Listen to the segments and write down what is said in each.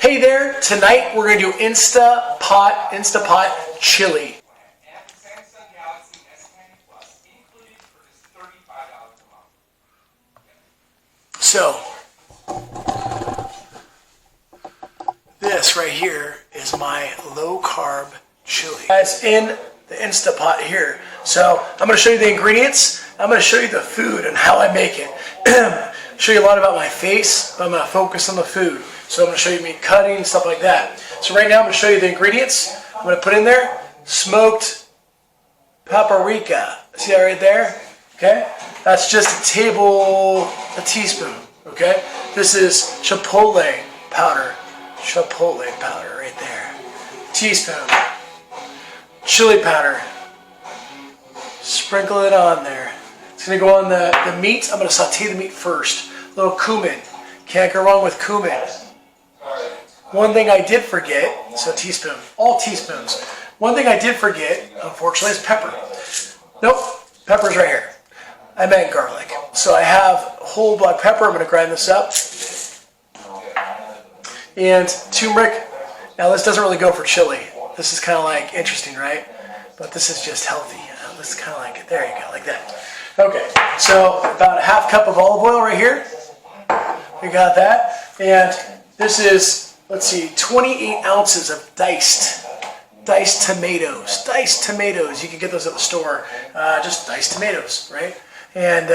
Hey there, tonight we're going to do Instapot chili. So, this right here is my low carb chili. Guys, in the Instapot here. So, I'm going to show you the ingredients. I'm going to show you the food and how I make it. Show you a lot about my face, but I'm going to focus on the food. So I'm going to show you me cutting, stuff like that. So right now I'm going to show you the ingredients. I'm going to put in there smoked paprika. See that right there? Okay? That's just a teaspoon. Okay? This is Chipotle powder. Chipotle powder right there. Teaspoon. Chili powder. Sprinkle it on there. It's going to go on the meat. I'm going to saute the meat first. A little cumin. Can't go wrong with cumin. One thing I did forget, so teaspoon, all teaspoons. One thing I did forget, unfortunately, is pepper. Nope, pepper's right here. I meant garlic. So I have whole black pepper. I'm going to grind this up. And turmeric. Now this doesn't really go for chili. This is kind of like interesting, right? But this is just healthy. This is kind of like, there you go, like that. Okay, so about a half cup of olive oil right here. We got that. And this is, let's see, 28 ounces of diced tomatoes. Diced tomatoes. You can get those at the store. Just diced tomatoes, right? And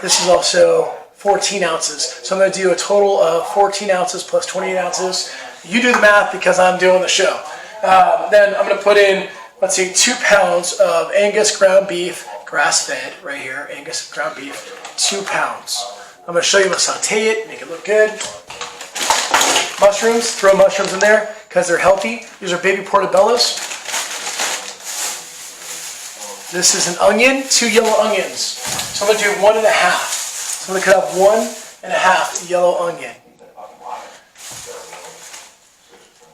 this is also 14 ounces. So I'm going to do a total of 14 ounces plus 28 ounces. You do the math because I'm doing the show. Then I'm going to put in, let's see, 2 pounds of Angus ground beef, grass-fed, right here, Angus ground beef, 2 pounds. I'm going to show you how to saute it, make it look good. Mushrooms, throw mushrooms in there because they're healthy. These are baby portobellos. This is an onion, 2 yellow onions. So I'm going to do 1 1/2. So I'm going to cut up 1 1/2 yellow onion.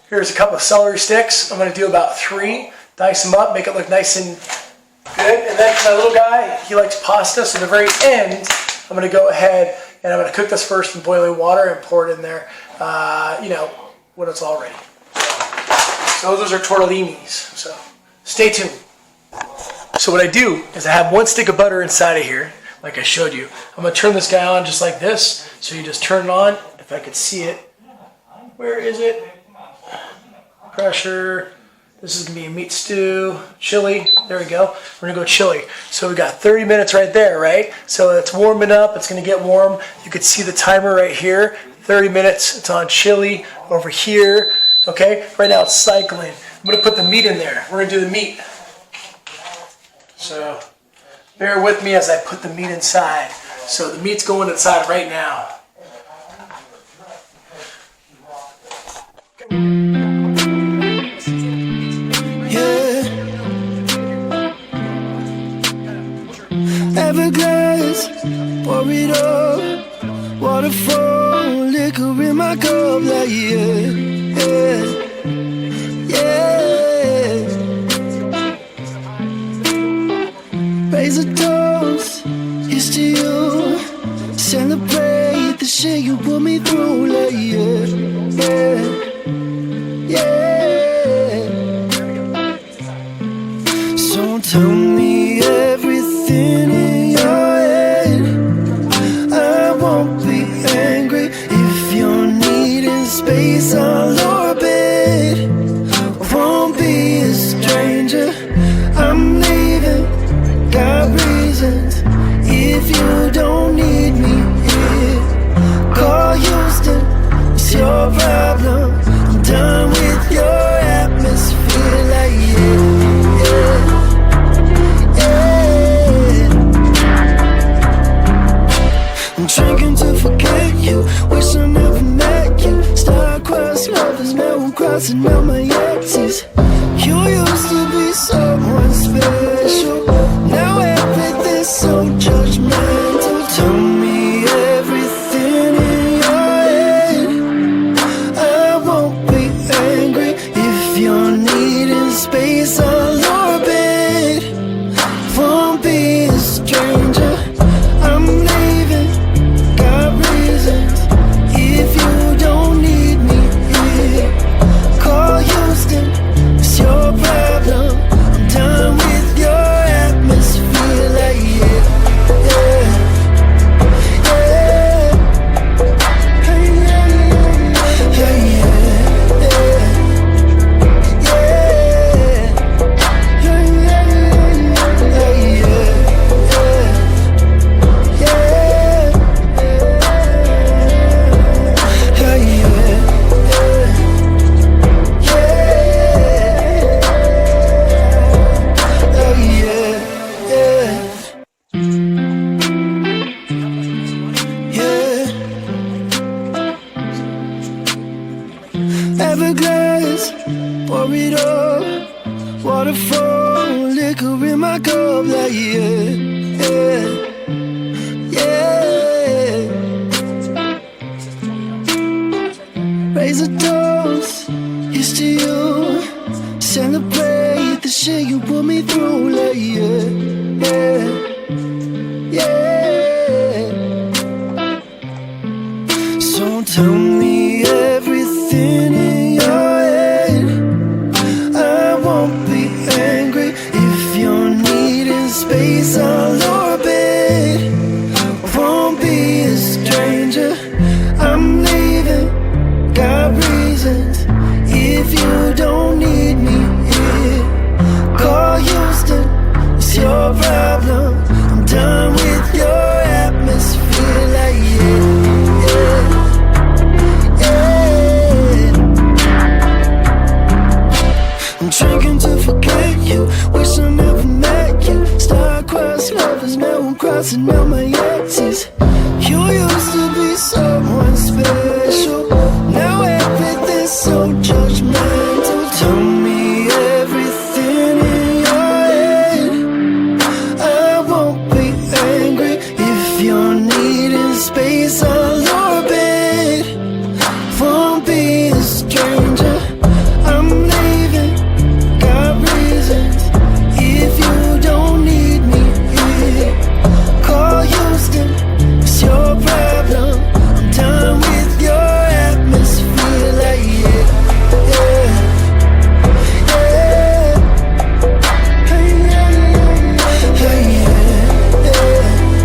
Here's a couple of celery sticks. I'm going to do about 3. Dice them up, make it look nice and good. And then for my little guy, he likes pasta. So at the very end, I'm going to go ahead and I'm going to cook this first in boiling water and pour it in there, when it's all ready. So those are tortellinis. So stay tuned. So what I do is I have 1 stick of butter inside of here, like I showed you. I'm going to turn this guy on just like this. So you just turn it on. If I could see it. Where is it? Pressure. This is going to be a meat stew, chili. There we go. We're going to go chili. So we got 30 minutes right there, right? So it's warming up. It's going to get warm. You can see the timer right here. 30 minutes. It's on chili over here. Okay? Right now it's cycling. I'm going to put the meat in there. We're going to do the meat. So bear with me as I put the meat inside. So the meat's going inside right now. Glass, pour it up, waterfall, liquor in my cup, like yeah. Raise a toast, here's to you, celebrate the shit you put me through, like yeah. So tell me everything in your head. I won't be angry if you're needing space on your bed. Won't be a stranger. I'm leaving, got reasons. If you don't need me here, call Houston, it's your problem. I'm done with your atmosphere, like yeah. I'm drinking to forget you, wish I never met you. Star-crossed lovers, now I'm crossing out my exes. You used to be someone special, now everything's so judgmental. Tell me everything in your head. I won't be angry if you're needing space on your bed. Won't be a stranger. I'm leaving, got reasons. If you don't need me here, Everglass, pour it up. Waterfall, liquor in my cup, like yeah, yeah, yeah. Raise a toast, here's to you. Celebrate the shit you put me through, like yeah, yeah, yeah. So tell me everything in your head. I won't be angry if you're needing space. I'll orbit, won't be a stranger. I'm leaving, got reasons. If you don't need me here, call Houston, it's your problem. I'm done with your atmosphere, like yeah, yeah, yeah. I'm drinking to forget you, wish I never met you. Star-crossed lovers, now I'm crossing out my exes. You used to be someone special, now everything's so judgmental. Tell me everything in your head. I won't be angry if you're needing space. I'll orbit, won't be a stranger. I'm leaving, got reasons. If you don't need me here, call Houston, it's your problem. I'm done with your atmosphere, like yeah, yeah, yeah. Hey, yeah, hey, yeah, yeah, yeah, yeah,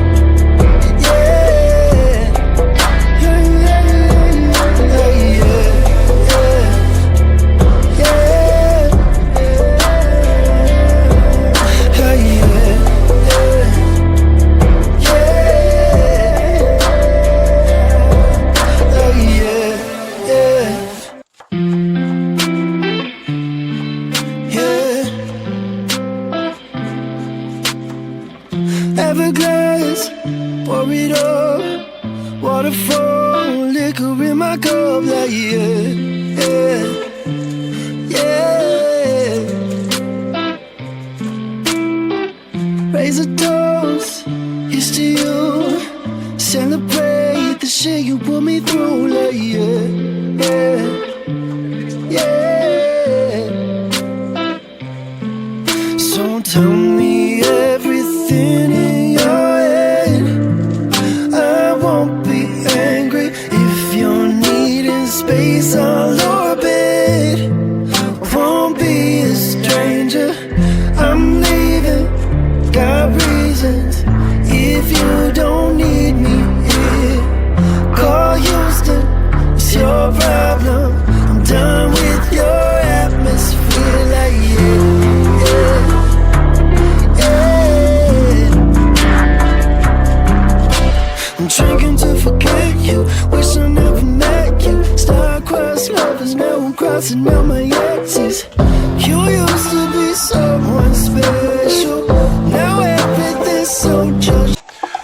Everglass, pour it up. Waterfall, liquor in my cup, like yeah, yeah, yeah. Raise a toast, here's to you. Celebrate the shit you put me through, like yeah, yeah, yeah. So tell me everything in your head. I won't be angry if you're needing space. I'll orbit, won't be a stranger. I'm leaving, got reasons. If you don't need me here, call Houston, it's your problem. I'm done with your atmosphere, like yeah, yeah, yeah. I'm drinking to forget you, wish I never met you. Star-crossed lovers, now I'm crossing out my exes. You used to be someone special, now everything's so judged.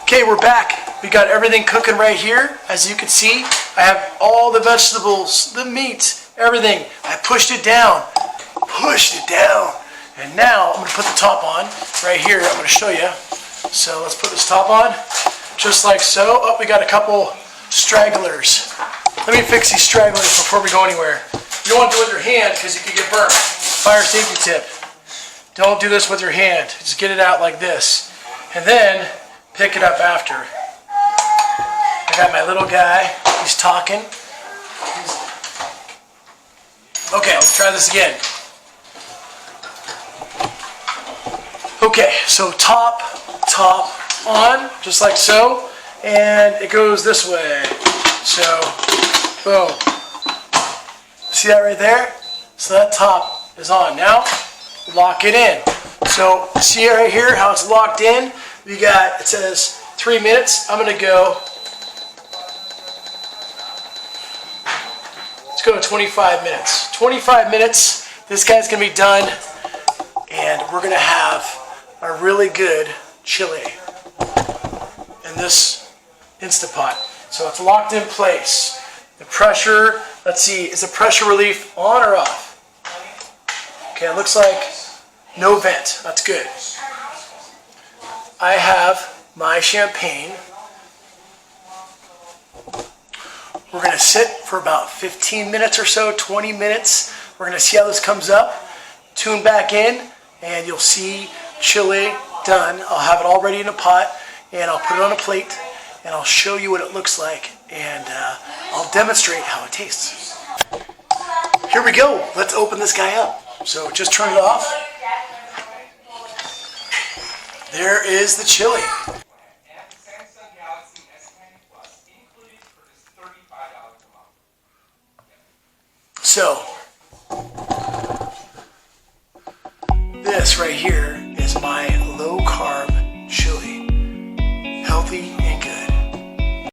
Okay, we're back. We got everything cooking right here. As you can see, I have all the vegetables, the meat, everything. I pushed it down, and now I'm gonna put the top on right here. I'm gonna show you. So let's put this top on, just like so. Oh, we got a couple stragglers. Let me fix these stragglers before we go anywhere. You don't want to do it with your hand because you could get burnt. Fire safety tip. Don't do this with your hand. Just get it out like this. And then pick it up after. I got my little guy. He's talking. Okay, let's try this again. Okay, so top on, just like so. And it goes this way. So, boom. See that right there? So that top is on. Now, lock it in. So, see right here how it's locked in? We got, it says 3 minutes. I'm gonna go, let's go to 25 minutes. 25 minutes, this guy's gonna be done, and we're gonna have a really good chili in this Instapot. So it's locked in place. The pressure Let's see, is the pressure relief on or off? Okay, it looks like no vent. That's good. I have my champagne. We're going to sit for about 15 minutes or so, 20 minutes. We're going to see how this comes up. Tune back in, and you'll see chili done. I'll have it all ready in a pot, and I'll put it on a plate, and I'll show you what it looks like, and I'll demonstrate how it tastes. Here we go. Let's open this guy up. So just turn it off. There is the chili. So, this right here is my